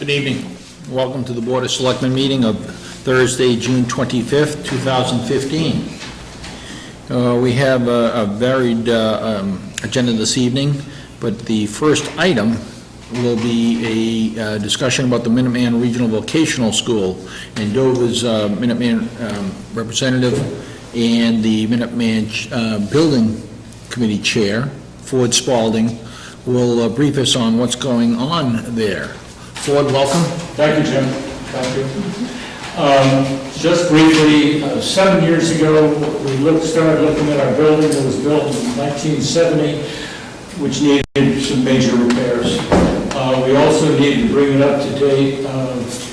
Good evening. Welcome to the Board of Selectmen meeting of Thursday, June 25th, 2015. We have a varied agenda this evening, but the first item will be a discussion about the Minuteman Regional Vocational School, and Dover's Minuteman representative and the Minuteman Building Committee Chair, Ford Spalding, will brief us on what's going on there. Ford, welcome. Thank you, Jim. Thank you. Just briefly, 7 years ago, we started looking at our building that was built in 1970, which needed some major repairs. We also needed to bring it up to date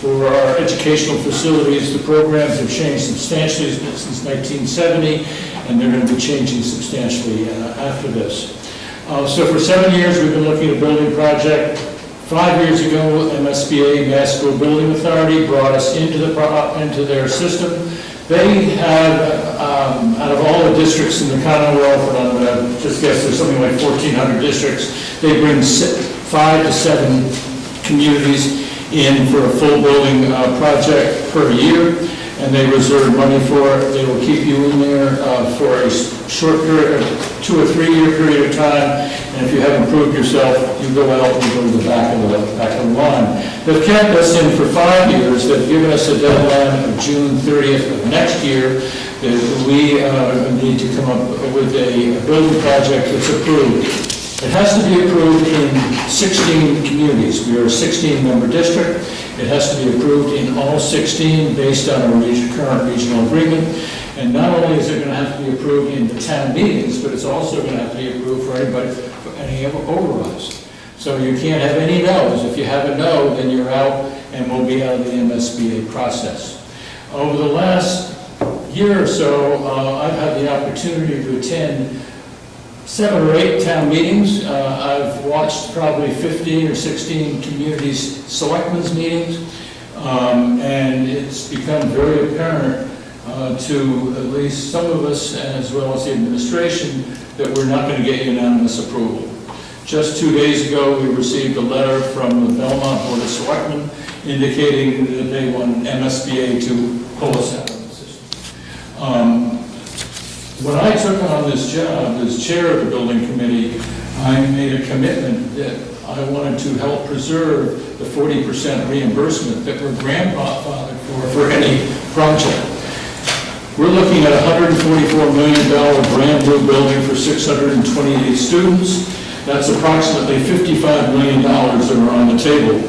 for our educational facilities. The programs have changed substantially since 1970, and they're going to be changing substantially after this. So for 7 years, we've been looking at a building project. 5 years ago, MSBA, Mass School Building Authority, brought us into their system. They have, out of all the districts in the Commonwealth, and I'm going to just guess there's something like 1,400 districts, they bring 5 to 7 communities in for a full building project per year, and they reserve money for it. They will keep you in there for a short period, 2 or 3 year period of time, and if you haven't proved yourself, you go out and go to the back of the line. They've kept us in for 5 years. They've given us a deadline of June 30th of next year that we need to come up with a building project that's approved. It has to be approved in 16 communities. We are a 16-member district. It has to be approved in all 16 based on our current regional agreement. And not only is it going to have to be approved in the town meetings, but it's also going to have to be approved for anybody, for any overrides. So you can't have any no's. If you have a no, then you're out and we'll be out of the MSBA process. Over the last year or so, I've had the opportunity to attend 7 or 8 town meetings. I've watched probably 15 or 16 communities selectmen's meetings, and it's become very apparent to at least some of us, as well as the administration, that we're not going to get unanimous approval. Just 2 days ago, we received a letter from the Belmont Board of Selectmen indicating that they want MSBA to pull us out of the system. When I took on this job as chair of the building committee, I made a commitment that I wanted to help preserve the 40% reimbursement that we're grandfathered for any project. We're looking at a $144 million brand new building for 628 students. That's approximately $55 million that are on the table.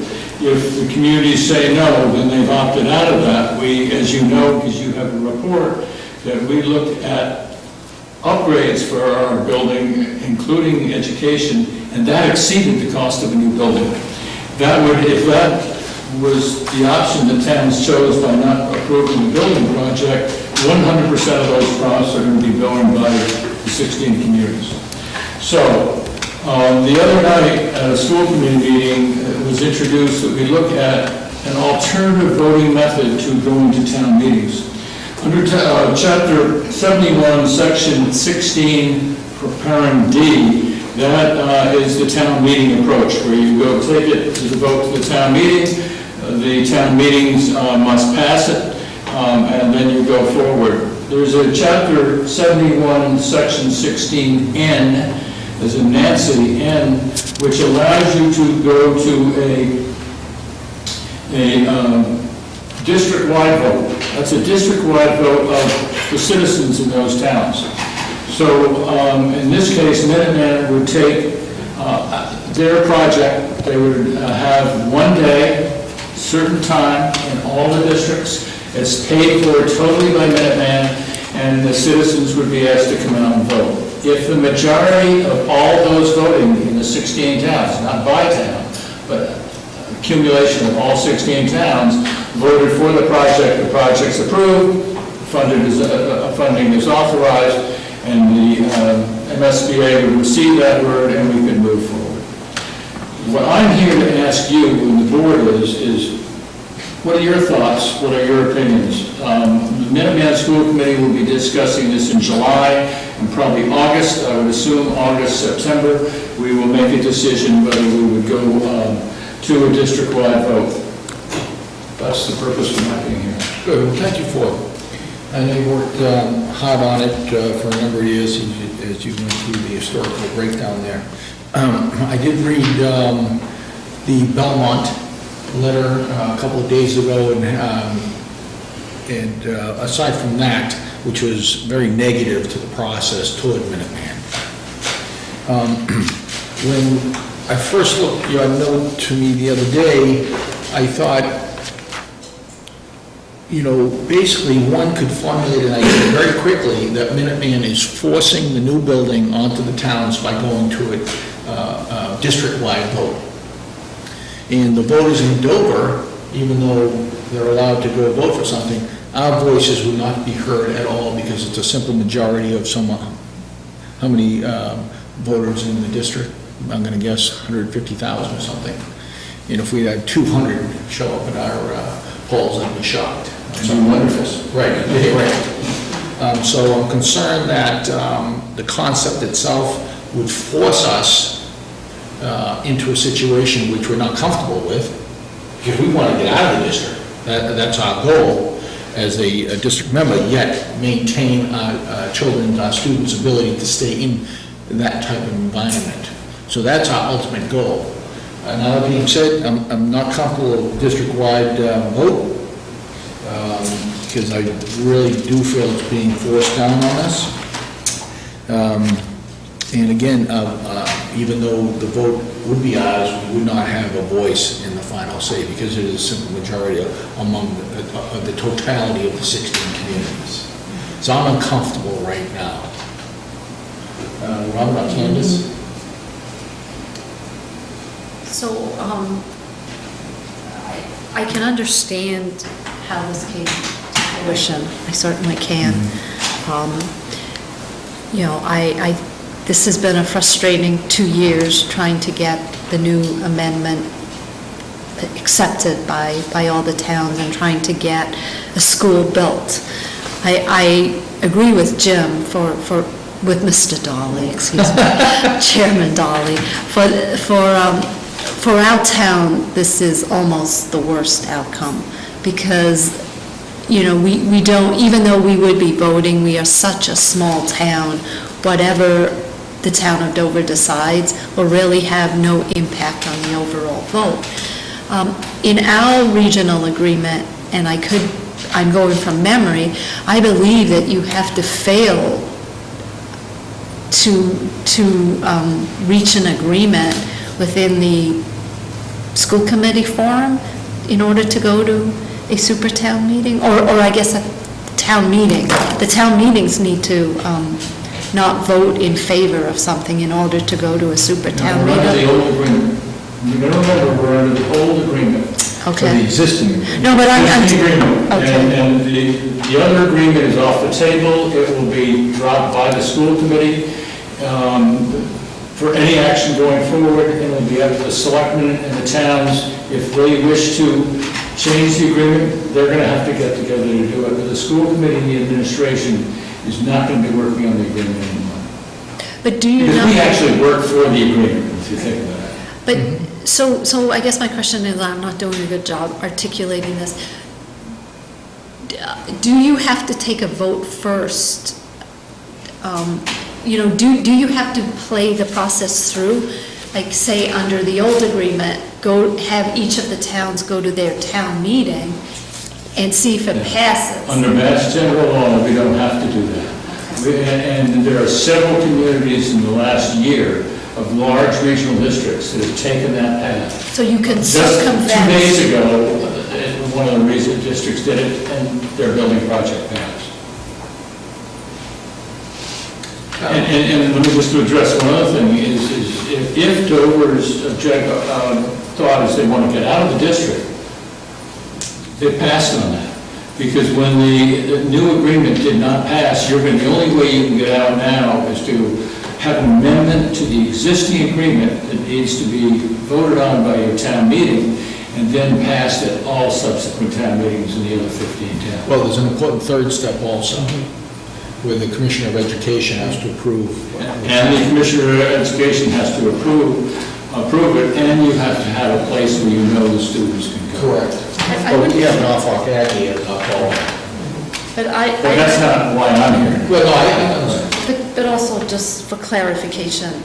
If the communities say no, then they've opted out of that. We, as you know, because you have a report, that we looked at upgrades for our building, including education, and that exceeded the cost of a new building. That would, if that was the option the towns chose by not approving the building project, 100% of those costs are going to be borne by the 16 communities. So, the other night at a school committee meeting, it was introduced that we look at an alternative voting method to going to town meetings. Under Chapter 71, Section 16, for Parent D, that is the town meeting approach, where you go take it to the vote to the town meeting. The town meetings must pass it, and then you go forward. There's a Chapter 71, Section 16N, as in Nancy N, which allows you to go to a district-wide vote. That's a district-wide vote of the citizens in those towns. So in this case, Minuteman would take their project. They would have 1 day, certain time in all the districts. It's paid for totally by Minuteman, and the citizens would be asked to come out and vote. If the majority of all those voting in the 16 towns, not by town, but accumulation of all 16 towns, voted for the project's approved, funding is authorized, and the MSBA would receive that word and we could move forward. What I'm here to ask you and the board is what are your thoughts? What are your opinions? The Minuteman School Committee will be discussing this in July and probably August. I would assume August, September. We will make a decision whether we would go to a district-wide vote. That's the purpose of my being here. Good, well, thank you for it. I know you worked hard on it for a number of years as you went through the historical breakdown there. I did read the Belmont letter a couple of days ago, and aside from that, which was very negative to the process toward Minuteman. When I first looked, you had a note to me the other day, I thought, basically one could formulate an idea very quickly that Minuteman is forcing the new building onto the towns by going to a district-wide vote. And the voters in Dover, even though they're allowed to go vote for something, our voices would not be heard at all because it's a simple majority of how many voters in the district? I'm going to guess 150,000 or something. And if we had 200 show up at our polls, I'd be shocked. It's wonderful. Right, right. So I'm concerned that the concept itself would force us into a situation which we're not comfortable with, because we want to get out of the district. That's our goal as a district member, yet maintain our children, our students' ability to stay in that type of environment. So that's our ultimate goal. Now, that being said, I'm not comfortable with district-wide vote, because I really do feel it's being forced down on us. And again, even though the vote would be ours, we would not have a voice in the final say, because it is a simple majority among the totality of the 16 communities. So I'm uncomfortable right now. Robert, or Candace? So, I can understand how this came to fruition. I certainly can. This has been a frustrating 2 years trying to get the new amendment accepted by all the towns and trying to get a school built. I agree with Jim with Mr. Dolly, excuse me, Chairman Dolly. For our town, this is almost the worst outcome, because, we don't, even though we would be voting, we are such a small town, whatever the town of Dover decides will really have no impact on the overall vote. In our regional agreement, and I'm going from memory, I believe that you have to fail to reach an agreement within the school committee forum in order to go to a super town meeting, or I guess a town meeting. The town meetings need to not vote in favor of something in order to go to a super town meeting. We're under the old agreement. You gotta remember, we're under the old agreement. Okay. The existing agreement. No, but I'm agreement. okay. And the other agreement is off the table. It will be dropped by the school committee for any action going forward, and it'll be up to the selectmen and the towns. If they wish to change the agreement, they're going to have to get together to do it. But the school committee and the administration is not going to be working on the agreement anymore. But do you Because know? we actually work for the agreement, if you think about it. But, so I guess my question is, I'm not doing a good job articulating this. Do you have to take a vote first? Do you have to play the process through? Like, say, under the old agreement, have each of the towns go to their town meeting and see if it passes? Under Mass General law, we don't have to do that. And there are several communities in the last year of large regional districts that have taken that path. So you can Just circumvent. 2 days ago, one of the regional districts did it, and their building project passed. And let me just to address one other thing, is if Dover's thought is they want to get out of the district, they passed on that. Because when the new agreement did not pass, the only way you can get out now is to have an amendment to the existing agreement that needs to be voted on by your town meeting, and then passed at all subsequent town meetings in the other 15 towns. Well, there's an important third step also, where the Commissioner of Education has to approve. And the Commissioner of Education has to approve it, and you have to have a place where you know the students can go. Correct. I Oh, would- we have Norfolk Aggie as our poll. But But that's not why I'm here. Well, no, I understand. But also, just for clarification,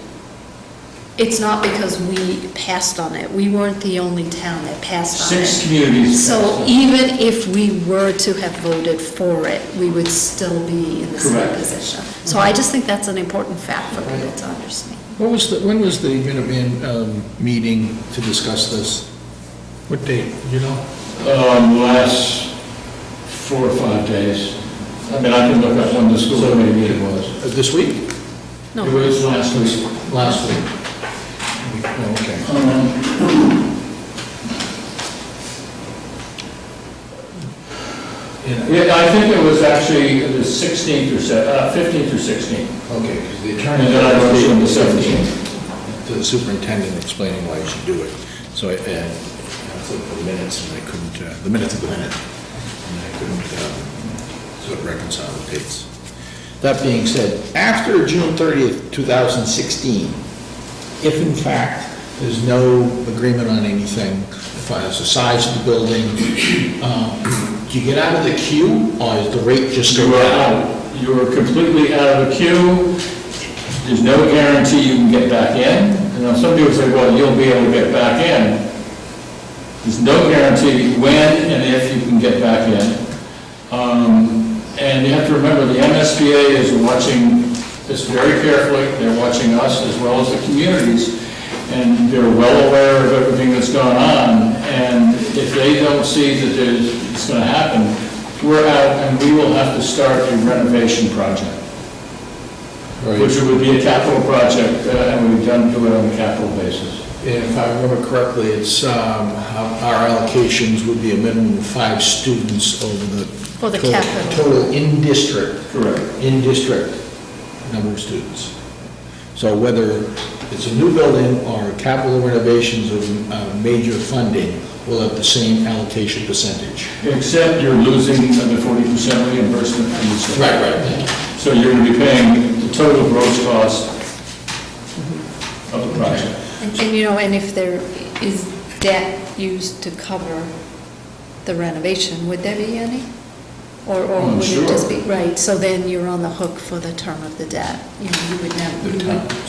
it's not because we passed on it. We weren't the only town that passed on it. 6 communities. So even if we were to have voted for it, we would still be in the same Correct. position. So I just think that's an important fact for people to understand. When was the Minuteman meeting to discuss this? What date, do you know? Last 4 or 5 days. I mean, I can look up when the school committee meeting was. This week? No, It was last week. Last week. Oh, okay. Yeah, I think it was actually the 16th or 15th or 16th. Okay, because the And attorney... then I wrote you on the 17th. To the superintendent explaining why he should do it. So I looked for the minutes, and I couldn't, the minutes of the minute, and I couldn't sort of reconcile the dates. That being said, after June 30th, 2016, if in fact there's no agreement on anything, as far as the size of the building, do you get out of the queue, or is the rate just go You are down? out. You are completely out of the queue. There's no guarantee you can get back in. You know, some people say, well, you'll be able to get back in. There's no guarantee when and if you can get back in. And you have to remember, the MSBA is watching this very carefully. They're watching us as well as the communities. And they're well aware of everything that's going on. And if they don't see that it's going to happen, we're out and we will have to start a renovation project, which would be a capital project, and we've done do it on a capital basis. And if I remember correctly, it's, our allocations would be a minimum of 5 students over the... For the capital. Total in-district. Correct. In-district number of students. So whether it's a new building or capital renovations or major funding, we'll have the same allocation percentage. Except you're losing the 40% reimbursement from the state. Right. So you're going to be paying the total gross cost of the project. And you know, and if there is debt used to cover the renovation, would there be any? Or I'm would sure. it just be, right, so then you're on the hook for the term of the debt. You know, you would never,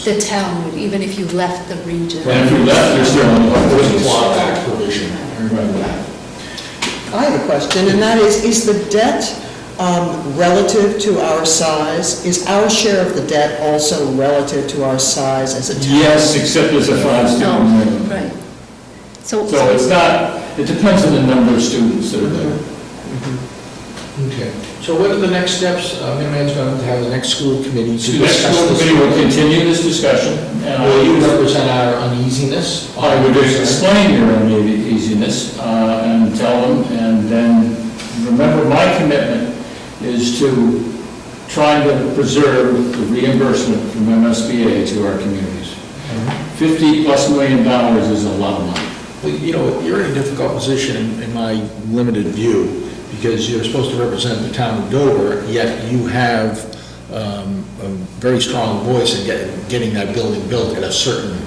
the town would, even if you left the region. And if you left, you're still on the hook. With a clawback provision, I remember that. I have a question, and that is the debt relative to our size? Is our share of the debt also relative to our size as a town? Yes, except there's a 5-student No, minimum. right. So, So it's not, it depends on the number of students that are there. Okay. So what are the next steps? Minuteman's going to have the next school committee to So the next discuss school this. committee will continue this discussion, and Will you represent our uneasiness? I would explain your uneasiness and tell them, and then remember, my commitment is to try to preserve the reimbursement from MSBA to our communities. $50+ million is a lot of money. Well, you know, you're in a difficult position in my limited view, because you're supposed to represent the town of Dover, yet you have a very strong voice in getting that building built at a certain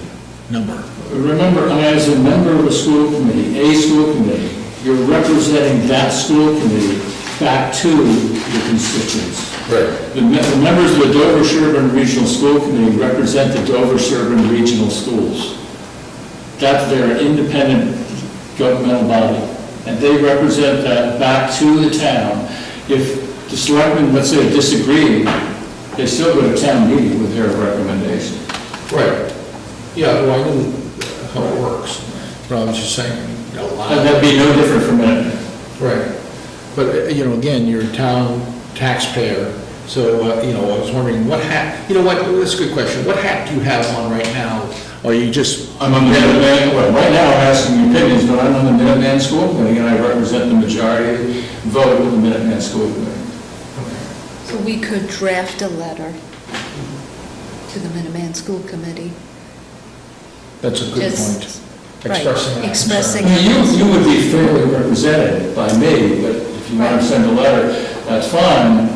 number. Remember, as a member of a school committee, you're representing that school committee back to your constituents. Right. The members of the Dover-Sherburne Regional School Committee represent the Dover-Sherburne Regional Schools. That's their independent governmental body, and they represent that back to the town. If the selectmen, let's say, disagree, they still go to town meeting with their recommendation. Right. Yeah, well, I know how it works, but I was just saying, a lot. And that'd be no different from it. Right. But, you know, again, you're a town taxpayer, so, you know, I was wondering, what hat, you know what, that's a good question. What hat do you have on right now? Or you just... I'm on the Minuteman, well, right now I'm asking your opinions, but I'm on the Minuteman School Committee, and I represent the majority vote of the Minuteman School Committee. so we could draft a letter to the Minuteman School Committee. That's a good Just- point. right, Expressing that expressing- concern. You would be fairly represented by me, but if you want to send a letter, that's fine.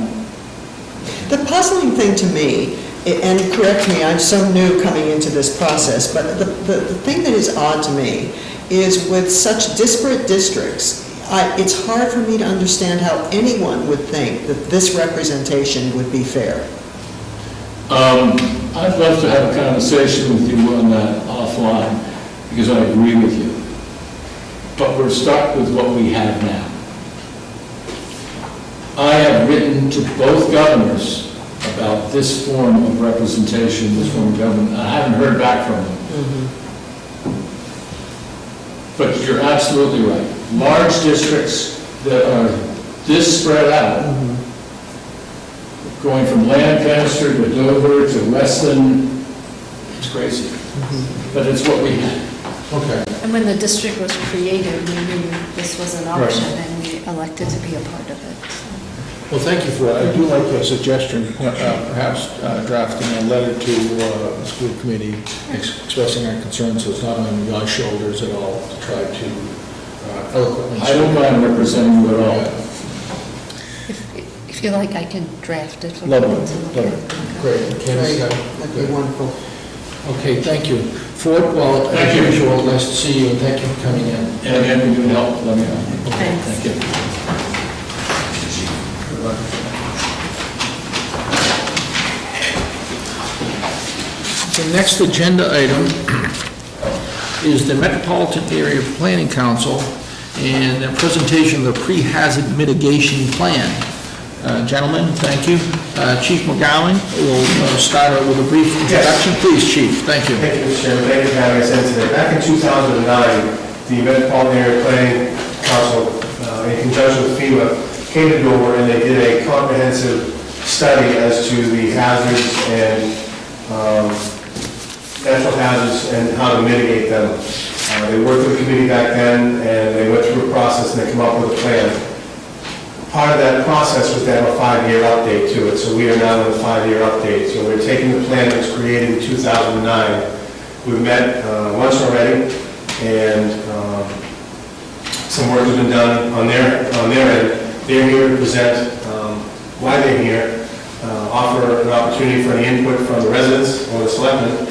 The puzzling thing to me, and correct me, I'm so new coming into this process, but the thing that is odd to me is with such disparate districts, it's hard for me to understand how anyone would think that this representation would be fair. I'd love to have a conversation with you on that offline, because I agree with you. But we're stuck with what we have now. I have written to both governors about this form of representation, this form of government. I haven't heard back from them. But you're absolutely right. Large districts that are this spread out, going from Lancaster to Dover to Weston, it's crazy. But it's what we have. Okay. And when the district was created, we knew this was an option, and we elected to be a part of it. So. Well, thank you for that. I do like your suggestion, perhaps drafting a letter to the school committee expressing our concerns, so it's not on your shoulders at all, to try to eloquently. I don't mind representing you at all. If you like, I can draft it for Lovely, people to look lovely. at. Great. Great, that'd be wonderful. Okay, thank you. Ford, well, as usual, nice to see you, and thank you for coming in. And again, if you can help, let me know. Thanks. Thank you. The next agenda item is the Metropolitan Area Planning Council and a presentation of the pre-hazard mitigation plan. Gentlemen, thank you. Chief McGowan will start out with a brief introduction. Yes. Please, Chief, thank you. Thank you, Mr. Chairman. Thank you for having us in today. Back in 2009, the Metropolitan Area Planning Council, in conjunction with FEMA, came to Dover and they did a comprehensive study as to the hazards and natural hazards and how to mitigate them. They worked with the committee back then and they went through a process and they came up with a plan. Part of that process was to have a 5-year update to it, so we are now in a 5-year update. So we're taking the plan that was created in 2009. We've met once already, and some work has been done on their end. They're here to present why they're here, offer an opportunity for any input from the residents or the selectmen,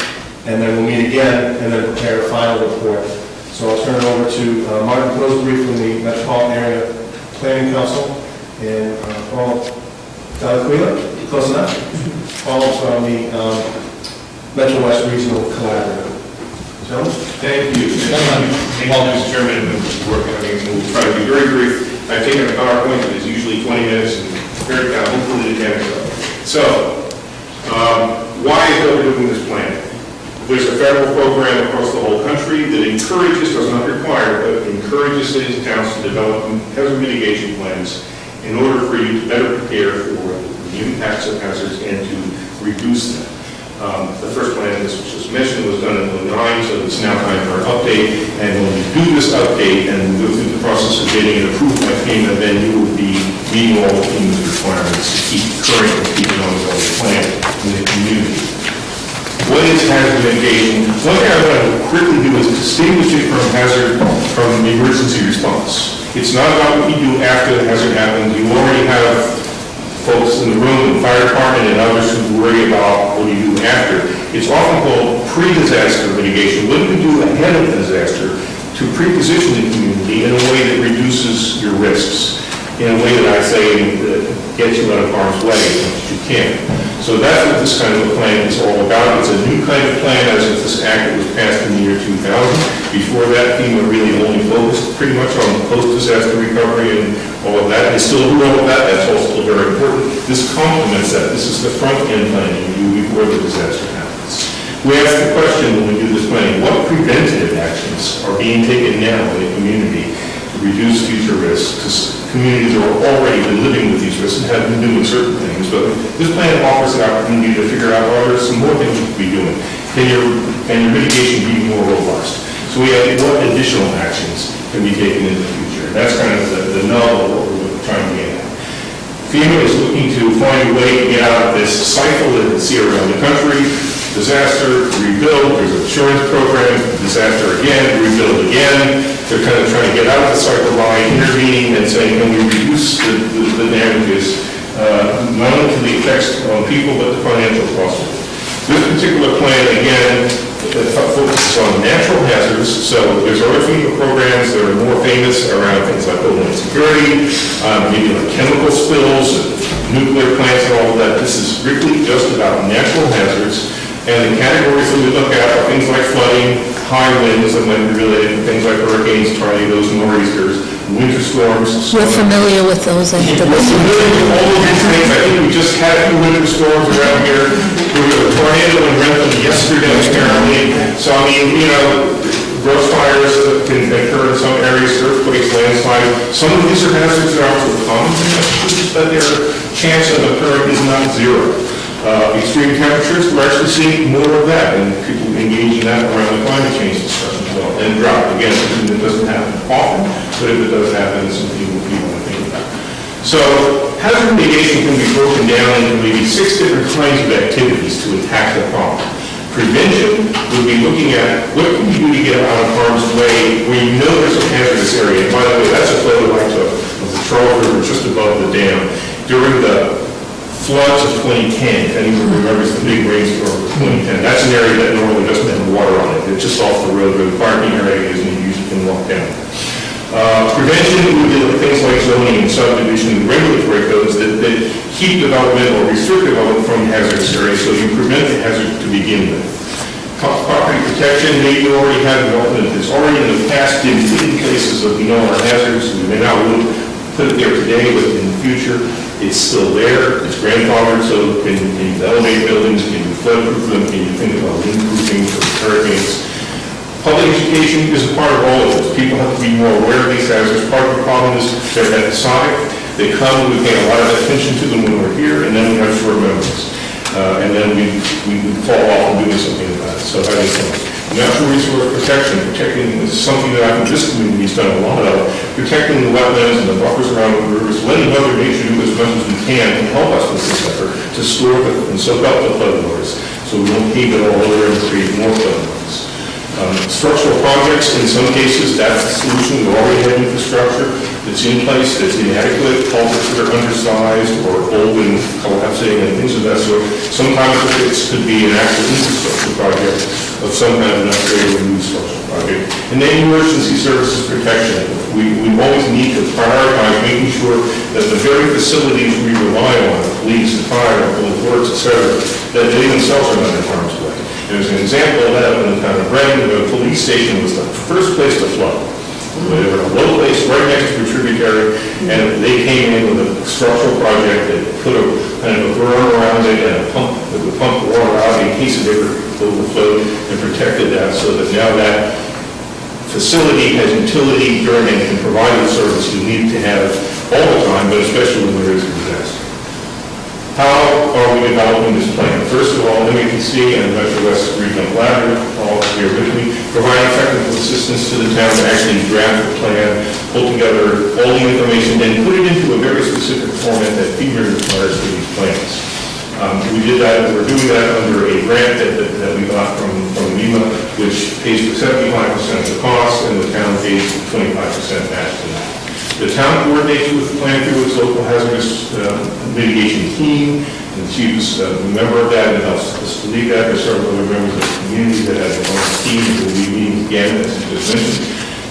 and then we'll meet again and then prepare a final report. So I'll turn it over to Martin Pillsbury from the Metropolitan Area Planning Council, and Paul Delaquila, close enough? Paul from the Metro West Regional Collaborative. Gentlemen? Thank you. Thank you, Mr. Chairman, and members of the board. We'll try to be very brief. I've taken a PowerPoint that is usually 20 minutes and very hopefully 10 or so. So, why is Dover doing this plan? There's a federal program across the whole country that encourages, does not require, but encourages cities and towns to develop hazard mitigation plans in order for you to better prepare for the impacts of hazards and to reduce them. The first plan, as was just mentioned, was done in 2009, so it's now time for an update. And when we do this update and go through the process of getting it approved by FEMA, then you will be meeting all of FEMA's requirements to keep current and keep an ongoing plan in the community. What is hazard mitigation? One thing I want to quickly do is distinguish it from emergency response. It's not about what you do after the hazard happens. You already have folks in the room, the fire department and others who worry about what you do after. It's often called pre-disaster mitigation. What do you do ahead of the disaster to pre-position the community in a way that reduces your risks, in a way that I say gets you out of harm's way as much as you can. So that's what this kind of a plan is all about. It's a new kind of plan as if this act that was passed in the year 2000. Before that, FEMA really only focused pretty much on post-disaster recovery and all of that. They still do all of that. That's also very important. This complements that. This is the front-end planning you do before the disaster happens. We ask the question when we do this planning, what preventative actions are being taken now in the community to reduce future risks? Because communities are already been living with these risks and have been doing certain things, but this plan offers an opportunity to figure out, well, there's some more things you could be doing. Can your mitigation be more robust? So we have what additional actions can be taken in the future. That's kind of the nub of what we're trying to get at. FEMA is looking to find a way to get out of this cycle that we see around the country. Disaster, rebuild, there's an insurance program, disaster again, rebuild again. They're kind of trying to get out of the cycle by intervening and saying, can we reduce the damages, not only to the effects on people, but the financial cost. This particular plan, again, that focuses on natural hazards. So there's other FEMA programs that are more famous around things like homeland security, maybe like chemical spills, nuclear plants and all of that. This is strictly just about natural hazards. And the categories that we look at are things like flooding, high winds that might be related to things like hurricanes, tornadoes, nor'easters, winter storms. We're familiar with those. We're familiar with all of these things. I think we just had a few winter storms around here. There was a tornado in Rentham yesterday, apparently. So, I mean, you know, brush fires that can occur in some areas, earthquakes, landslides. Some of these are hazards that are also common, but their chance of occurring is not zero. Extreme temperatures, we're actually seeing more of that, and people engage in that around the climate change discussion as well. And drought, again, something that doesn't happen often, but if it does happen, it's something we want to think about. So hazard mitigation can be broken down into maybe 6 different kinds of activities to attack the problem. Prevention would be looking at what can you do to get out of harm's way where you know there's a hazardous area. And by the way, that's a photo I took of the Charles River just above the dam during the floods of 2010. If anyone remembers the big rainstorm of 2010, that's an area that normally doesn't have water on it. It's just off the road where the parking area is and you usually can walk down. Prevention would deal with things like zoning and subdivision and regulatory codes that keep development or restrict development from hazardous areas, so you prevent the hazard to begin with. Property protection, maybe you already have development that's already in the past been put in places that we know are hazardous. We may not put it there today, but in the future, it's still there. It's grandfathered, so can you elevate buildings, can you flood-proof them, can you think about wind-proofing for hurricanes? Public education is a part of all of this. People have to be more aware of these hazards. Part of the problem is they're episodic. They come, we pay a lot of attention to them when we're here, and then we have short memories. And then we fall off and doing something about it. So how do you think? Natural resource protection, protecting is something that I think this community has done a lot of, protecting the wetlands and the buffers around the rivers, letting Mother Nature do as much as we can to help us with this effort to store and soak up the flood waters so we don't heave it all over and create more flood waters. Structural projects, in some cases, that's the solution. We already have infrastructure that's in place, that's inadequate, culverts that are undersized or old and collapsing and things of that sort. Sometimes it could be an actual infrastructure project of some kind of an upgrade or new structural project. And then emergency services protection. We always need to prioritize making sure that the very facilities we rely on, police, fire, public works, et cetera, that they themselves are not in harm's way. There's an example of that in the town of Reading. The police station was the first place to flood. They were in a low place right next to a tributary, and they came in with a structural project that put a kind of a berm around it and a pump that would pump the water out in case it ever overflowed and protected that so that now that facility has utility during and can provide the service you need to have all the time, but especially when there is a disaster. How are we developing this plan? First of all, MAPC and Metro West Regional Collaborative, all here with me, providing technical assistance to the town to actually draft the plan, pull together all the information, then put it into a very specific format that FEMA requires for these plans. We did that, we're doing that under a grant that we got from FEMA, which pays for 75% of the cost, and the town pays 25% match to that. The town coordinates with the plan through its local hazardous mitigation team, and the chief is a member of that and helps us to lead that. There are several other members of the community that have their own team that will be meeting again, as you just mentioned.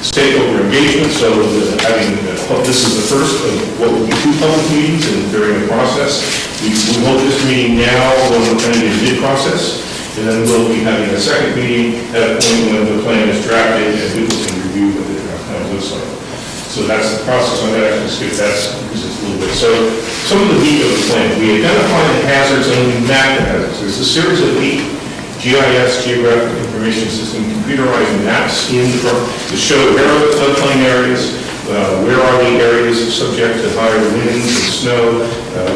Stakeholder engagement, so having, this is the first of what will be 2 public meetings and during the process. We hold this meeting now when the plan is mid-process, and then we'll be having a second meeting at a point when the plan is drafted and people can review what the draft plan looks like. So that's the process. I'm going to actually skip that because it's a little bit. So some of the meat of the plan. We identify the hazards and we map the hazards. There's a series of 8 GIS, Geographic Information System, computerized maps in the front to show where are the floodplain areas, where are the areas subject to higher winds and snow,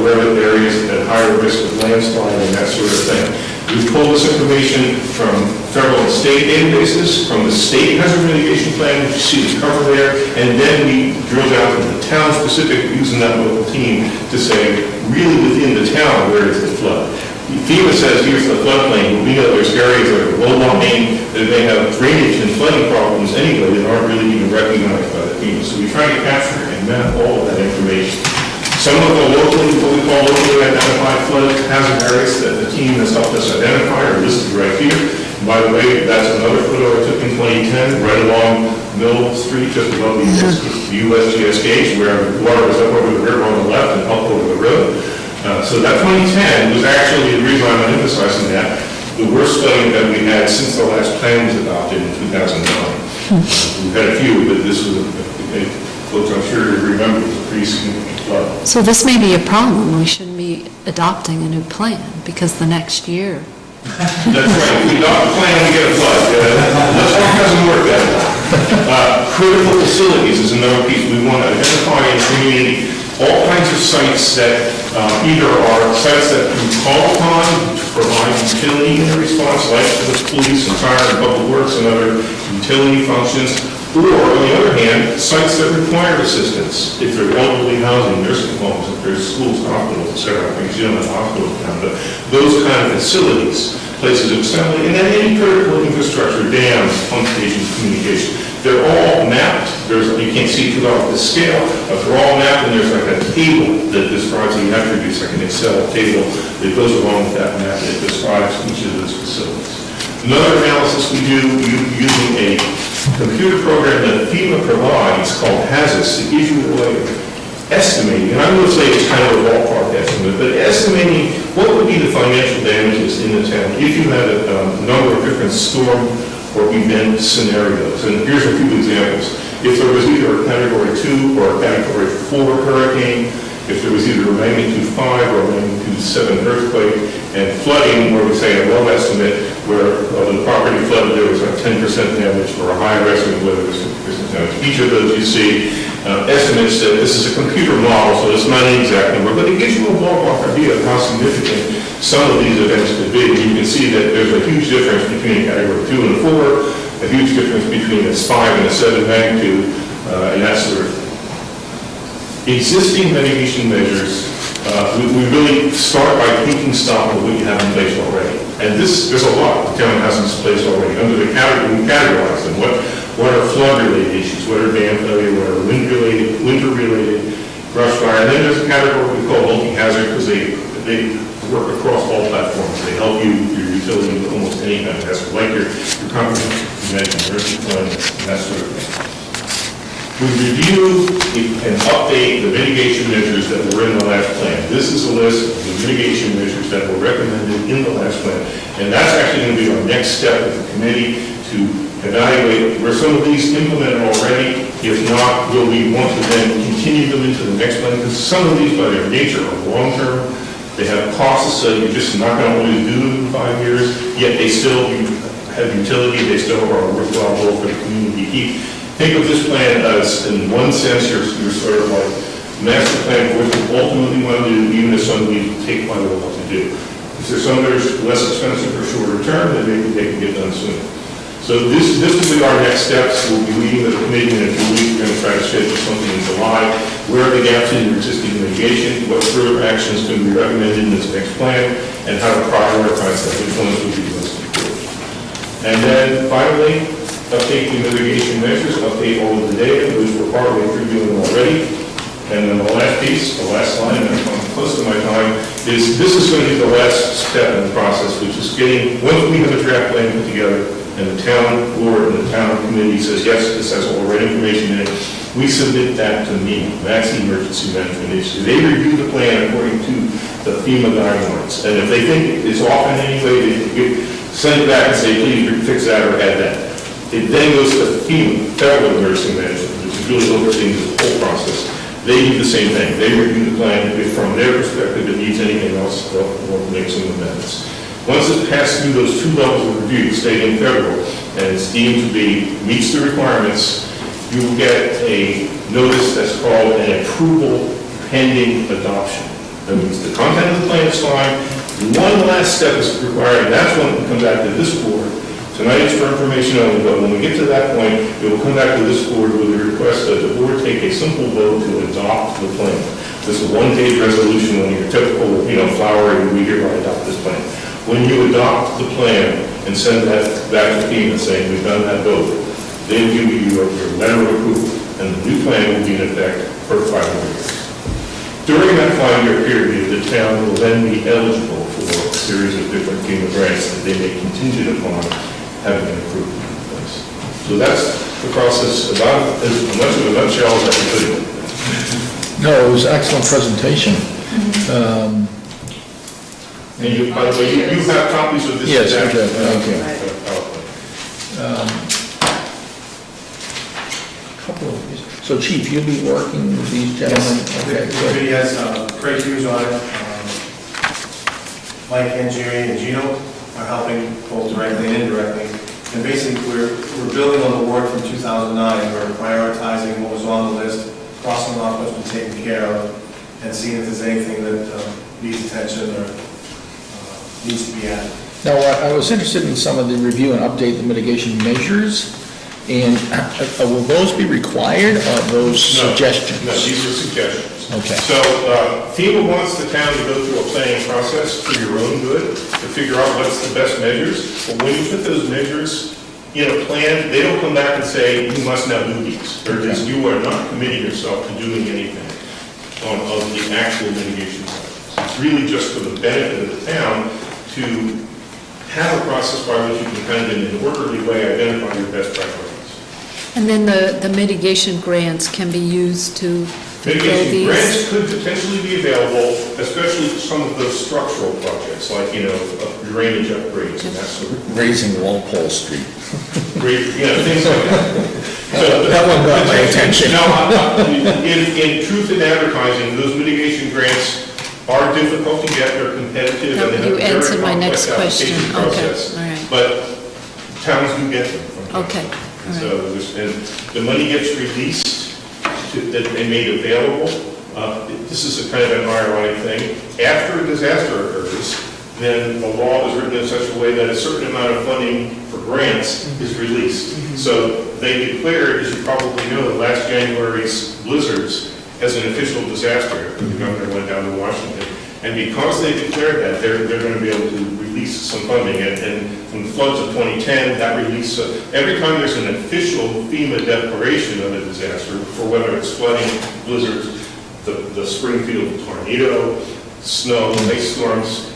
where are the areas at higher risk of landslide and that sort of thing. We pull this information from federal and state databases, from the state hazard mitigation plan, which you see the cover there, and then we drill down to the town-specific using that local team to say, really within the town, where is the flood? FEMA says, here's the floodplain. We know there's areas that are low-lying, that may have drainage and flooding problems anyway that aren't really even recognized by the FEMA. So we try to capture and map all of that information. Some of the locally, what we call locally identified flood hazard areas that the team has helped us identify are listed right here. By the way, that's another photo I took in 2010, right along Mill Street, just above the USGS gauge, where the water was up over the river on the left and up over the road. So that 2010 was actually, the reason I'm emphasizing that, the worst flooding that we had since the last plan was adopted in 2009. We've had a few, but this was, folks I'm sure you remember, was a pretty significant flood. So this may be a problem. We shouldn't be adopting a new plan because the next year. That's right, if we adopt a plan, we get a flood. This one doesn't work that way. Critical facilities is another piece. We want to identify in the community all kinds of sites that either are sites that we call upon to provide utility in response, like the police and fire and public works and other utility functions, or on the other hand, sites that require assistance. If they're elderly housing, nursing homes, if there's schools, hospitals, et cetera, because you don't have hospitals down, but those kind of facilities, places of assembly, and then any critical infrastructure, dams, pump stations, communication. They're all mapped. You can't see too well at the scale, but they're all mapped, and there's like a table that describes the attributes, like an Excel table that goes along with that map that describes each of those facilities. Another analysis we do using a computer program that FEMA provides called HAZUS. It gives you a way of estimating, and I'm going to say it's kind of a ballpark estimate, but estimating what would be the financial damages in the town if you had a number of different storm or event scenarios. And here's a few examples. If there was either a Category 2 or a Category 4 hurricane, if there was either a magnitude 5 or a magnitude 7 earthquake, and flooding, where we say a low estimate, where the property flooded, there was like 10% damage, or a higher estimate, where there was 50% damage. Each of those you see estimates that this is a computer model, so it's not an exact number, but it gives you a ballpark idea of how significant some of these events could be. You can see that there's a huge difference between a Category 2 and a 4, a huge difference between a 5 and a 7 magnitude, and that sort of thing. Existing mitigation measures, we really start by taking stock of what you have in place already. And there's a lot the town has in place already. Under the category, we categorize them. What are flood-related issues? What are dam failure? What are winter-related, brush fire? And then there's a category we call multi-hazard because they work across all platforms. They help your utility with almost any kind of hazard, like your comprehensive prevention, emergency planning, and that sort of thing. We review and update the mitigation measures that were in the last plan. This is a list of the mitigation measures that were recommended in the last plan. And that's actually going to be our next step with the committee to evaluate were some of these implemented already. If not, will we want to then continue them into the next plan? Because some of these, by their nature, are long-term. They have costs, so you're just not going to always do them in 5 years, yet they still have utility. They still are a worthwhile goal for the community to keep. Think of this plan as, in one sense, you're sort of like master plan for what you ultimately want to do, even if some of these take quite a while to do. If there's some that are less expensive or shorter term, then maybe they can get done sooner. So this will be our next steps. We'll be meeting with the committee in a few weeks. We're going to try to schedule something in July. Where are the gaps in your existing mitigation? What further actions can be recommended in this next plan? And how to prioritize that? Which ones would be most important? And then finally, update the mitigation measures, update all of the data, which we're partly reviewing already. And then the last piece, the last line, and I'm close to my time, is this is going to be the last step in the process, which is getting, once we have a draft plan put together, and the town board and the town committee says, yes, this has all the right information in it, we submit that to MEMA, that's the Emergency Management Agency. They review the plan according to the FEMA guidelines. And if they think it's off in any way, they send it back and say, please fix that or add that. It then goes to FEMA, Federal Emergency Management, which is really overseeing this whole process. They do the same thing. They review the plan. If from their perspective it needs anything else, they'll make some amendments. Once it's passed through those two levels of review, state and federal, and it's deemed to be, meets the requirements, you will get a notice that's called an approval pending adoption. That means the content of the plan is fine. One last step is required, and that's when it will come back to this board. Tonight it's for information only, but when we get to that point, it will come back to this board with a request that the board take a simple vote to adopt the plan. This is a one-page resolution on your typical, flowery, we hereby adopt this plan. When you adopt the plan and send that back to FEMA saying we've done that vote, they will give you your letter of approval, and the new plan will be in effect for 5 years. During that 5-year period, the town will then be eligible for for a series of different FEMA grants that they may contingent upon having an approved in place. So that's the process, about as much of a nutshell as I can put it. No, it was an excellent presentation. And you, by the way, you have copies of this. Yes, I do. Thank you. Couple of these. So Chief, you'll be working with these gentlemen? Okay, The good. committee has Craig Hughes on it. Mike and Jerry and Gino are helping both directly and indirectly. And basically, we're building on the work from 2009. We're prioritizing what was on the list, crossing off what's been taken care of, and seeing if there's anything that needs attention or needs to be added. Now, I was interested in some of the review and update the mitigation measures, and will those be required, or are those suggestions? No, these are suggestions. Okay. So FEMA wants the town to go through a planning process for your own good, to figure out what's the best measures. But when you put those measures in a plan, they don't come back and say, you must now do these. They're just, you are not committing yourself to doing anything on the actual mitigation process. It's really just for the benefit of the town to have a process by which you can kind of, in an orderly way, identify your best priorities. And then the mitigation grants can be used to fulfill Mitigation these? grants could potentially be available, especially for some of those structural projects, like, drainage upgrades and that sort of, Raising Walpole Street. things like that. So That one got my attention. Now, in truth in advertising, those mitigation grants are difficult to get, they're competitive, No, and they have you a very answered my complex next question. application Okay, process. all right. But towns do get them from time to Okay, time. all So, and the money gets released, that they made available. This is a kind of an ironic thing. After a disaster occurs, then the law is written in such a way that a certain amount of funding for grants is released. So they declared, as you probably know, last January's blizzards as an official disaster. The governor went down to Washington. And because they declared that, they're going to be able to release some funding. And from the floods of 2010, that release, every time there's an official FEMA declaration of a disaster, for whether it's flooding, blizzards, the Springfield tornado, snow, ice storms,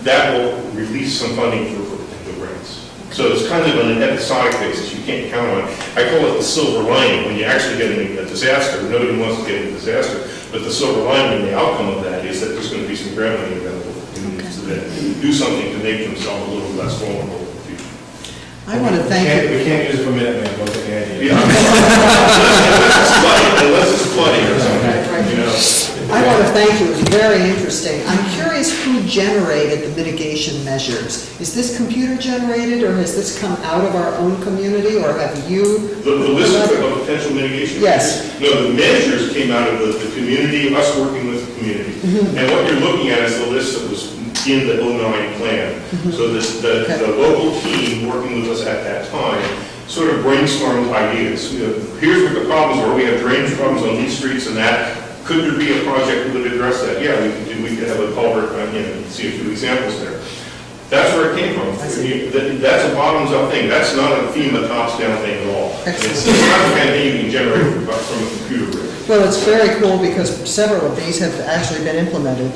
that will release some funding for potential grants. So it's kind of on an episodic basis, you can't count on. I call it the silver lining. When you're actually getting a disaster, nobody wants to get a disaster, but the silver lining, the outcome of that is that there's going to be some grant money available for communities to do something to make themselves a little less vulnerable in the future. I want to thank you. We can't use it for Minuteman, don't get the idea. Unless it's flooding or something, you know. I want to thank you, it was very interesting. I'm curious who generated the mitigation measures? Is this computer generated, or has this come out of our own community, or have you? The list of potential mitigation. Yes. measures? No, the measures came out of the community, us working with the community. And what you're looking at is the list that was in the 09 plan. So the local team working with us at that time sort of brainstormed ideas. Here's what the problems are. We have drainage problems on these streets and that. Could there be a project that would address that? Yeah, we could have a culvert, see a few examples there. That's where it came from. That's a bottoms-up thing. That's not a FEMA tops-down thing at all. It's not the kind of thing you can generate from a computer rig. Well, it's very cool because several of these have actually been implemented.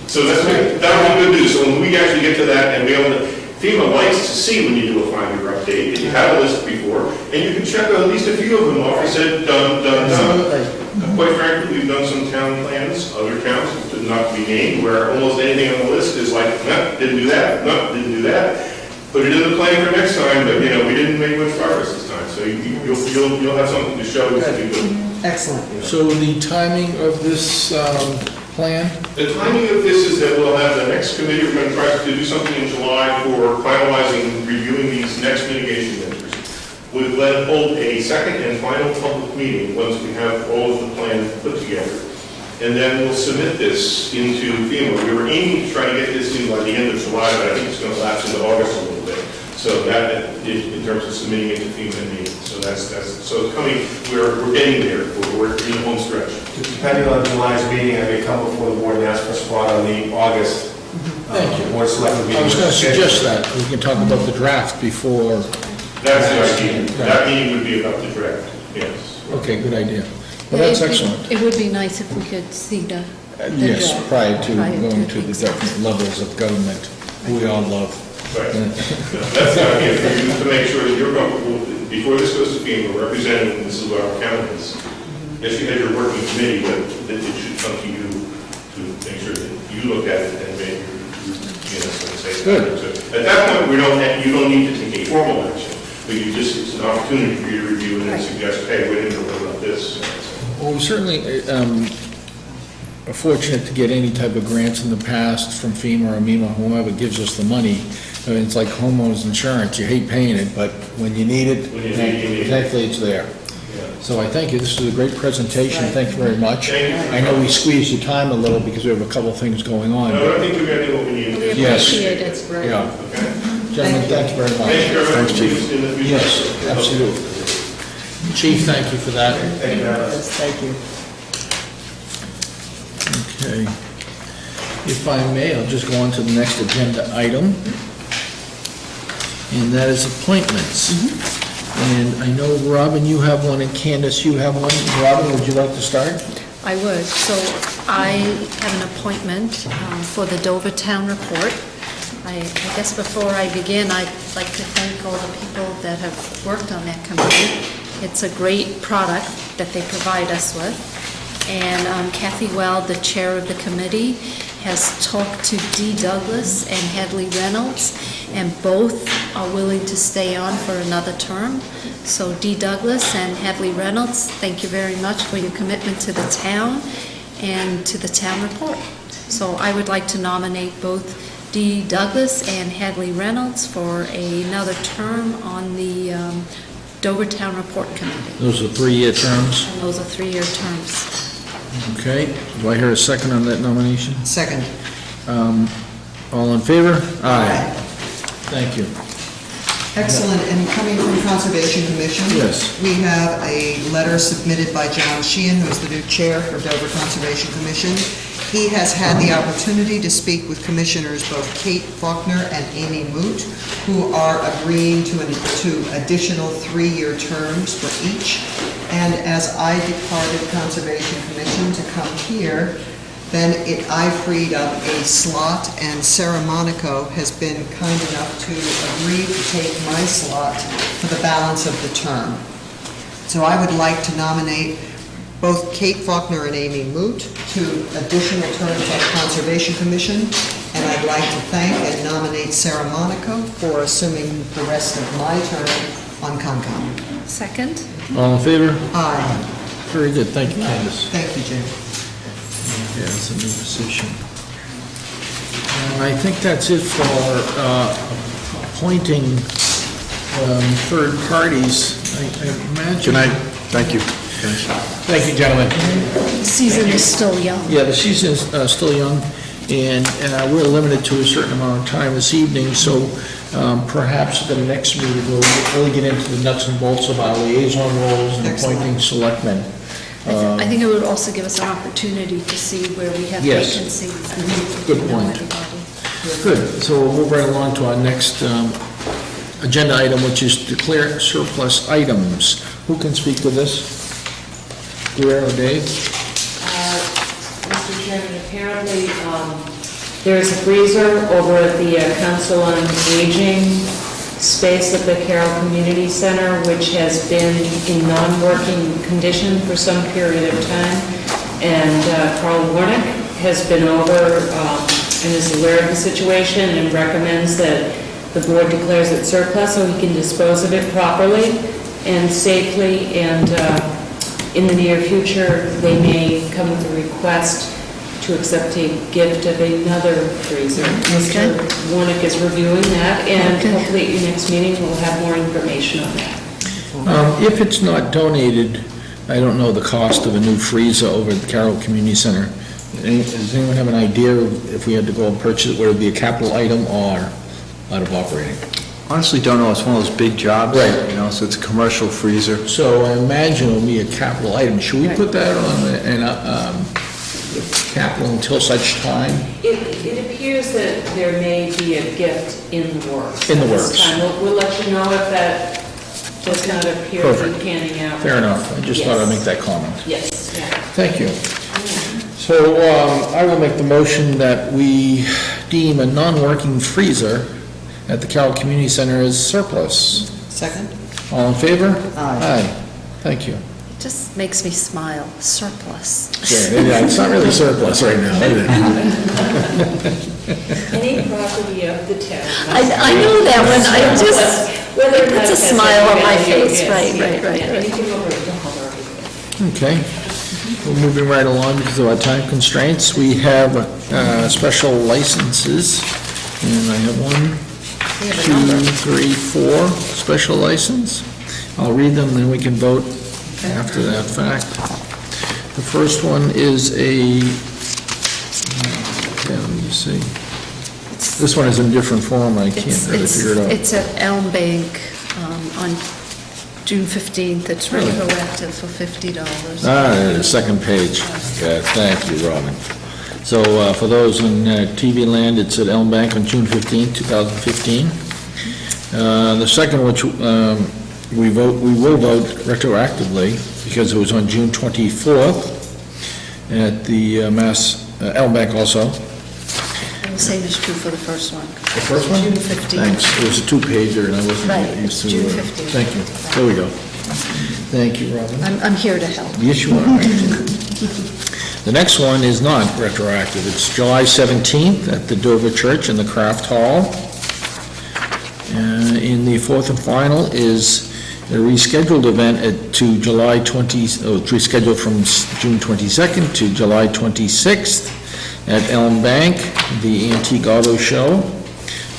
So that'll be good news. So when we actually get to that and be able to, FEMA likes to see when you do a 5-year update, that you had a list before, and you can check at least a few of them off and say, done, done, done. Absolutely. Quite frankly, we've done some town plans, other towns, not to be named, where almost anything on the list is like, no, didn't do that, no, didn't do that. Put it in the plan for next time, but, we didn't make much progress this time. So you'll have something to show us to do. Excellent. So the timing of this plan? The timing of this is that we'll have the next committee, we're going to try to do something in July for finalizing, reviewing these next mitigation measures. We'll then hold a second and final public meeting once we have all of the plans put together. And then we'll submit this into FEMA. We were aiming to try to get this in by the end of July, but I think it's going to lapse into August a little bit. So that, in terms of submitting it to FEMA meeting. So so it's coming, we're getting there, we're in the home stretch. Depending on July's meeting, I may come before the board and ask for a spot on the August Board of Selectmen meeting. I was going to suggest that, we can talk about the draft before. That's the idea. That meeting would be about the draft, yes. Okay, good idea. Well, that's It- excellent. It would be nice if we could see the Yes, job. prior to Prior to, going to the exactly. different levels of government, who we all love. Right. That's not here, for you to make sure that you're comfortable, before this goes to being a representative, this is what our account is. Yes, you have your working committee, but that it should come to you to make sure that you look at it and maybe, say. Good. So at that point, you don't need to take a formal action, but it's an opportunity for you to review and then suggest, hey, wait a minute, what about this? Well, we certainly are fortunate to get any type of grants in the past from FEMA or MEMA, whomever gives us the money. I mean, it's like homeowners insurance, you hate paying it, but when you need it, When you need it, you need it. thankfully it's there. Yeah. So I thank you, this is a great presentation, thank you very much. Thank you. I know we squeezed your time a little because we have a couple of things going on. No, I think we're going to do what we need to do. Yes. Appreciate it. Yeah. Okay? Gentlemen, thank you very much. Thank you very much. Chief. In the future. Yes, absolutely. Chief, thank you for that. Thank you very much. Yes, thank you. Okay. If I may, I'll just go on to the next agenda item, and that is appointments. And I know, Robin, you have one, and Candace, you have one. Robin, would you like to start? I would. So I have an appointment for the Dover Town Report. I guess before I begin, I'd like to thank all the people that have worked on that committee. It's a great product that they provide us with. And Kathy Weld, the chair of the committee, has talked to Dee Douglas and Hadley Reynolds, and both are willing to stay on for another term. So Dee Douglas and Hadley Reynolds, thank you very much for your commitment to the town and to the town report. So I would like to nominate both Dee Douglas and Hadley Reynolds for another term on the Dover Town Report Committee. Those are 3-year terms. And those are 3-year terms. Okay. Do I hear a second on that nomination? Second. All in favor? Aye. Thank you. Excellent, and coming from Conservation Commission. Yes. We have a letter submitted by John Sheehan, who is the new chair for Dover Conservation Commission. He has had the opportunity to speak with commissioners, both Kate Faulkner and Amy Moot, who are agreeing to additional 3-year terms for each. And as I departed Conservation Commission to come here, then I freed up a slot, and Sarah Monaco has been kind enough to agree to take my slot for the balance of the term. So I would like to nominate both Kate Faulkner and Amy Moot to additional terms on the Conservation Commission, and I'd like to thank and nominate Sarah Monaco for assuming the rest of my term on Concom. Second? All in favor? Aye. Very good. Thank you, Candace. Thank you, Jim. Yeah, it's a new position. And I think that's it for appointing third parties. I imagine. Good night. Thank you. Thank you, gentlemen. Season is still young. Yeah, the season's still young, and we're limited to a certain amount of time this evening, so perhaps at the next meeting, we'll really get into the nuts and bolts of our liaison roles and Excellent. appointing selectmen. I think it would also give us an opportunity to see where we have Yes. vacancies. Good know point. everybody. Good, so we'll move right along to our next agenda item, which is declare surplus items. Who can speak to this? Greer or Dave? Mr. Chairman, apparently, there is a freezer over at the Council on Aging space at the Carroll Community Center, which has been in non-working condition for some period of time. And Carl Warnick has been over and is aware of the situation and recommends that the board declares it surplus so he can dispose of it properly and safely. And in the near future, they may come with a request to accept a gift of another freezer. Mr. Warnick is reviewing that, and hopefully at your next meeting, we'll have more information on that. If it's not donated, I don't know the cost of a new freezer over at the Carroll Community Center. Does anyone have an idea of if we had to go and purchase it, would it be a capital item or out of operating? Honestly, don't know. It's one of those big jobs. Right. You know, so it's a commercial freezer. So I imagine it'll be a capital item. Should we put that on capital until such time? It appears that there may be a gift in the works. In the at this works. time. We'll let you know if that does not appear to Perfect. be panning out. Fair enough. I just thought I'd make that comment. Yes, yeah. Thank you. So So I will make the motion that we deem a non-working freezer at the Carroll Community Center as surplus. Second? All in favor? Aye. Thank you. It just makes me smile, surplus. Yeah, it's not really surplus right now, is it? Any property of the town. I know that one, I just, Whether or not it's a it has smile on any my value, face, yes, right, yeah, right, right, yeah, right. anything over a dollar. Okay, we're moving right along because of our time constraints. We have special licenses, and I have 1, 2, 3, 4 special license. I'll read them, then we can vote after that fact. The first one is let me see. This one is in different form, I can't really figure it out. It's at Elm Bank on June 15th, it's Really? retroactive for $50. There it is, second page. Yeah, thank you, Robin. So for those in TV land, it's at Elm Bank on June 15th, 2015. The second, which we will vote retroactively, because it was on June 24th at the Elm Bank also. And the same is true for the first one. The first one? June 15th. Thanks, it was a two-pager and I Right, wasn't used to. June 15th. Thank you, there we go. Thank you, Robin. I'm here to help. Yes, you are. The next one is not retroactive. It's July 17th at the Dover Church in the Craft Hall. In the fourth and final is a rescheduled event to July 20, rescheduled from June 22nd to July 26th at Elm Bank, the Antique Auto Show.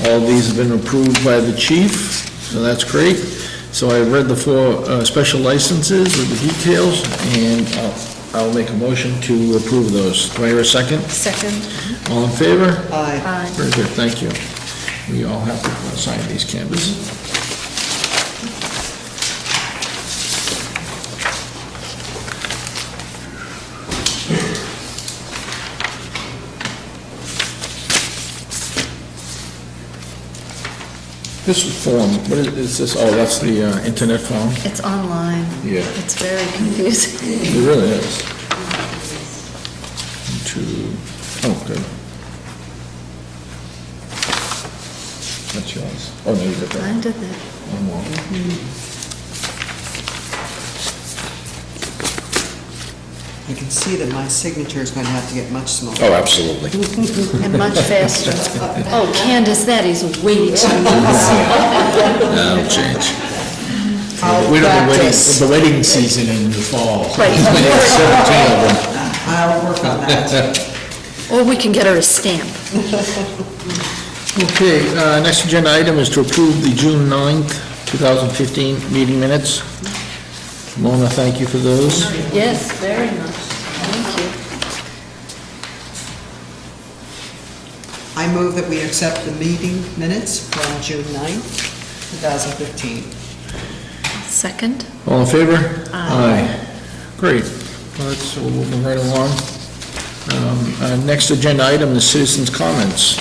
All these have been approved by the chief, so that's great. So I've read the 4 special licenses with the details, and I'll make a motion to approve those. Do I hear a second? Second? All in favor? Aye. Aye. Very good, thank you. We all have to sign these canvases. This form, what is this? Oh, that's the internet form? It's online. Yeah. It's very confusing. It really is. Good. That's yours. Oh, no, you got that. Mine did that. One more. You can see that my signature is going to have to get much smaller. Oh, absolutely. And much faster. Oh, Candace, that is way too That'll change. I'll We don't have practice. the wedding season in the fall. Right. We have 17 of them. I'll work on that. Or we can get her a stamp. Okay, next agenda item is to approve the June 9th, 2015 meeting minutes. Mona, thank you for those. Yes, very much. Thank you. I move that we accept the meeting minutes from June 9th, 2015. Second? All in favor? Aye. Great. Well, that's, we're moving right along. Next agenda item is citizens' comments.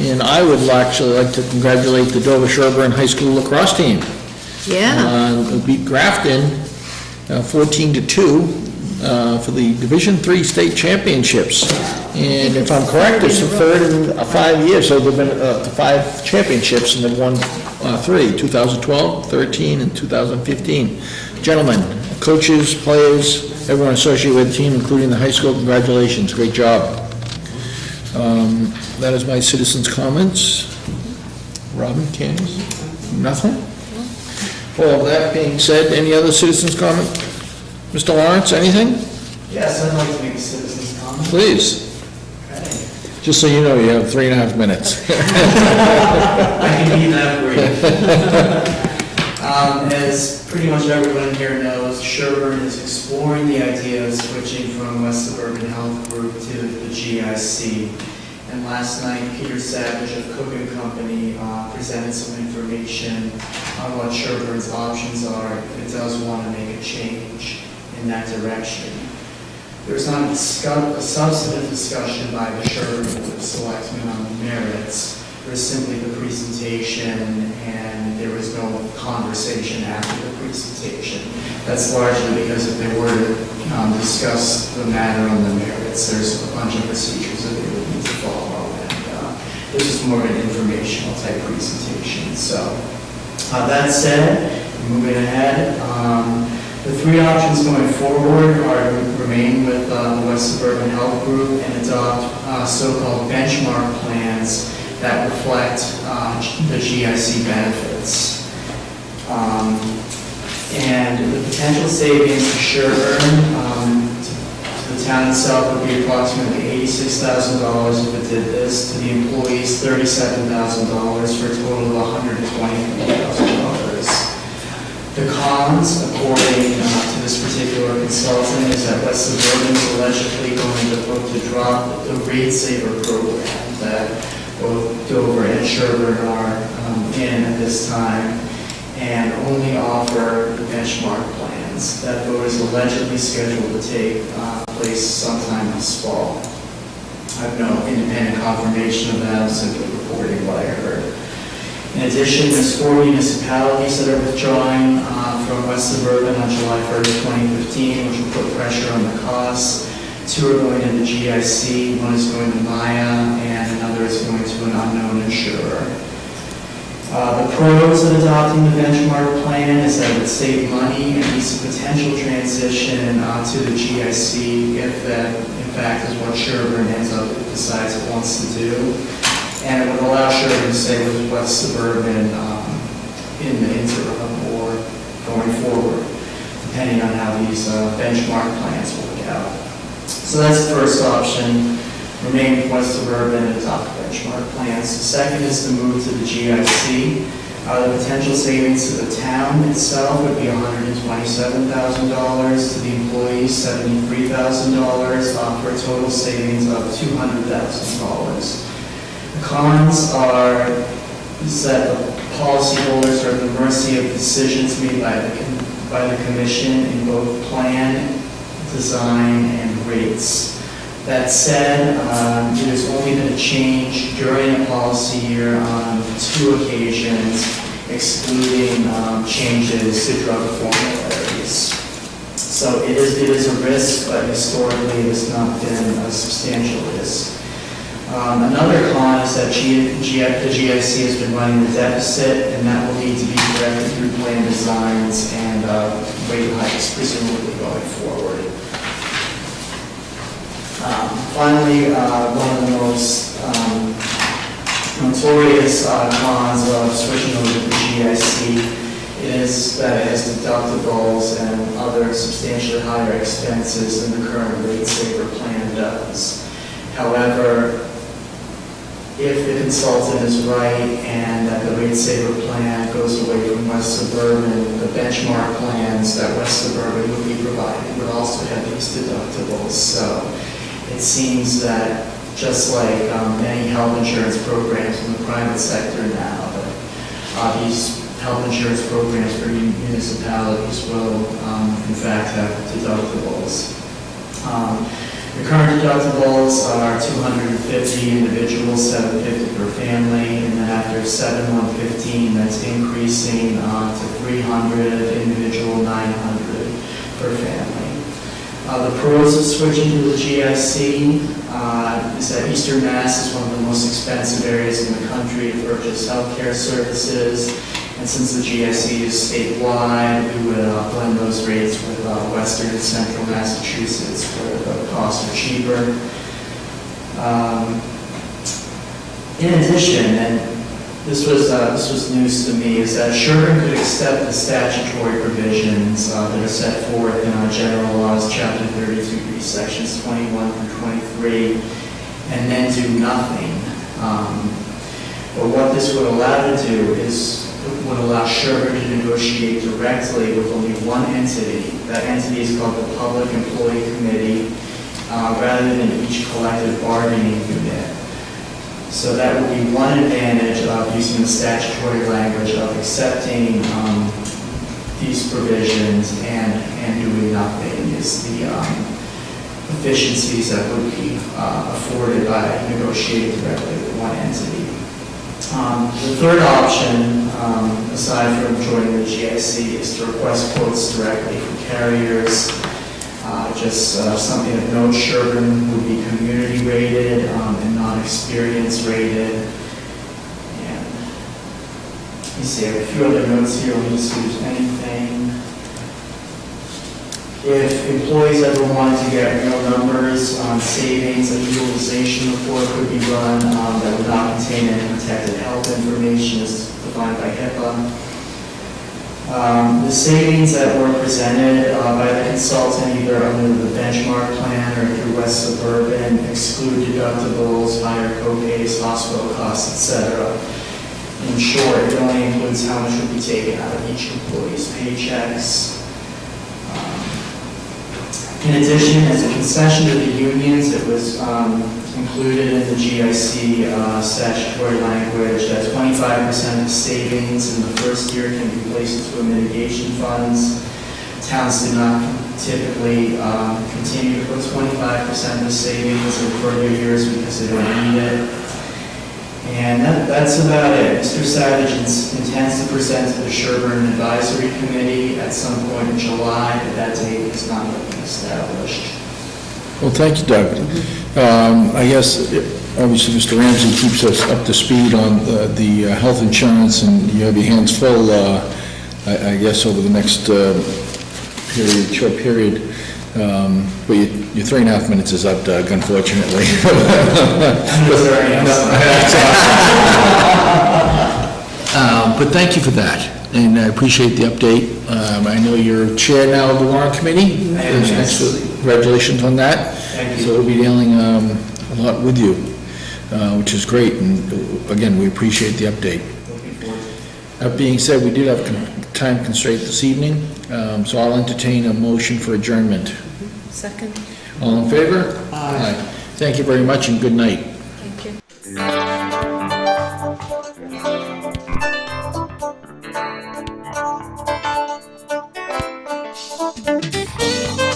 And I would actually like to congratulate the Dover Sherburne High School lacrosse team. Yeah. Beat Grafton 14-2 for the Division III state championships. And if I'm correct, it's the third in 5 years, so there've been 5 championships and they've won 3, 2012, 13, and 2015. Gentlemen, coaches, players, everyone associated with the team, including the high school, congratulations, great job. That is my citizens' comments. Robin, Candace? Nothing? Well, that being said, any other citizens' comment? Mr. Lawrence, anything? Yes, I'd like to make a citizen's comment. Please. Just so you know, you have 3.5 minutes. I can be that brief. As pretty much everyone here knows, Sherburne is exploring the idea of switching from West Suburban Health Group to the GIC. And last night, Peter Savage of Cook & Company presented some information on what Sherburne's options are if it does want to make a change in that direction. There's not a substantive discussion by the Sherburne Board of Selectmen on the merits. There's simply the presentation, and there was no conversation after the presentation. That's largely because if they were to discuss the matter on the merits. There's a bunch of procedures that they would need to follow, and this is more of an informational type presentation. So, that said, moving ahead, the three options going forward are to remain with the West Suburban Health Group and adopt so-called benchmark plans that reflect the GIC benefits. And the potential savings to Sherburne, to the town itself, would be approximately $86,000 if it did this, to the employees $37,000, for a total of $123,000. The cons, according to this particular consultant, is that West Suburban is allegedly going to look to drop the rate saver program that both Dover and Sherburne are in at this time, and only offer the benchmark plans that vote is allegedly scheduled to take place sometime this fall. I have no independent confirmation of that, I'm simply reporting what I heard. In addition, there's 4 municipalities that are withdrawing from West Suburban on July 1st, 2015, which will put pressure on the costs. 2 are going into GIC, 1 is going to Maya, and another is going to an unknown insurer. The pros of adopting the benchmark plan is that it would save money and ease a potential transition to the GIC if that, in fact, is what Sherburne ends up decides it wants to do. And it would allow Sherburne to stay with West Suburban in the interim or going forward, depending on how these benchmark plans work out. So that's the first option, remain with West Suburban and adopt benchmark plans. The second is to move to the GIC. The potential savings to the town itself would be $127,000, to the employees $73,000, for a total savings of $200,000. The cons are that the policyholders are at the mercy of decisions made by the commission in both plan, design, and rates. That said, there's only been a change during a policy year on 2 occasions, excluding changes to drug formularies. So it is a risk, but historically it has not been a substantial risk. Another con is that the GIC has been running a deficit, and that will need to be corrected through plan designs and rate hikes, presumably going forward. Finally, one of the most notorious cons of switching over to the GIC is that it has deductibles and other substantially higher expenses than the current rate saver plan does. However, if the consultant is right and that the rate saver plan goes away from West Suburban, the benchmark plans that West Suburban would be providing would also have these deductibles. So it seems that just like many health insurance programs in the private sector now, that these health insurance programs for municipalities will in fact have deductibles. The current deductibles are $250 individuals, $750 per family, and then after 7/1/15, that's increasing to $300 individual, $900 per family. The pros of switching to the GIC is that Eastern Mass is one of the most expensive areas in the country to purchase healthcare services, and since the GIC is statewide, we would blend those rates with Western and Central Massachusetts where the costs are cheaper. In addition, and this was news to me, is that Sherburne could accept the statutory provisions that are set forth in our general laws, chapter 32B, sections 21 through 23, and then do nothing. But what this would allow to do is would allow Sherburne to negotiate directly with only one entity. That entity is called the Public Employee Committee, rather than each collective bargaining unit. So that would be one advantage of using the statutory language of accepting these provisions and doing nothing, is the efficiencies that would be afforded by negotiating directly with one entity. The third option, aside from joining the GIC, is to request quotes directly from carriers. just something of note, Sherburne would be community rated and non-experience rated. And let me see, I have a few other notes here, let me see if there's anything. If employees ever wanted to get real numbers on savings, a utilization report could be run that would not contain any protected health information as defined by HIPAA. The savings that were presented by the consultant, either under the benchmark plan or through West Suburban, exclude deductibles, higher co-pays, hospital costs, etc. In short, it only includes how much would be taken out of each employee's paychecks. In addition, as a concession to the unions, it was included in the GIC statutory language that 25% of savings in the first year can be placed into mitigation funds. Towns do not typically continue to put 25% of savings in further years because they don't need it. And that's about it. Mr. Savage intends to present to the Sherburne Advisory Committee at some point in July, but that date is not been established. Well, thank you, Doug. I guess, obviously, Mr. Ramsey keeps us up to speed on the health insurance, and you have your hands full, I guess, over the next short period. But your 3.5 minutes is up, Doug, unfortunately. But thank you for that, and I appreciate the update. I know you're chair now of the warrant committee. Yes. Congratulations on that. Thank you. So we'll be dealing a lot with you, which is great, and again, we appreciate the update. Looking forward to it. That being said, we did have time constraint this evening, so I'll entertain a motion for adjournment. Second? All in favor? Aye. Thank you very much and good night. Thank you. Thank you.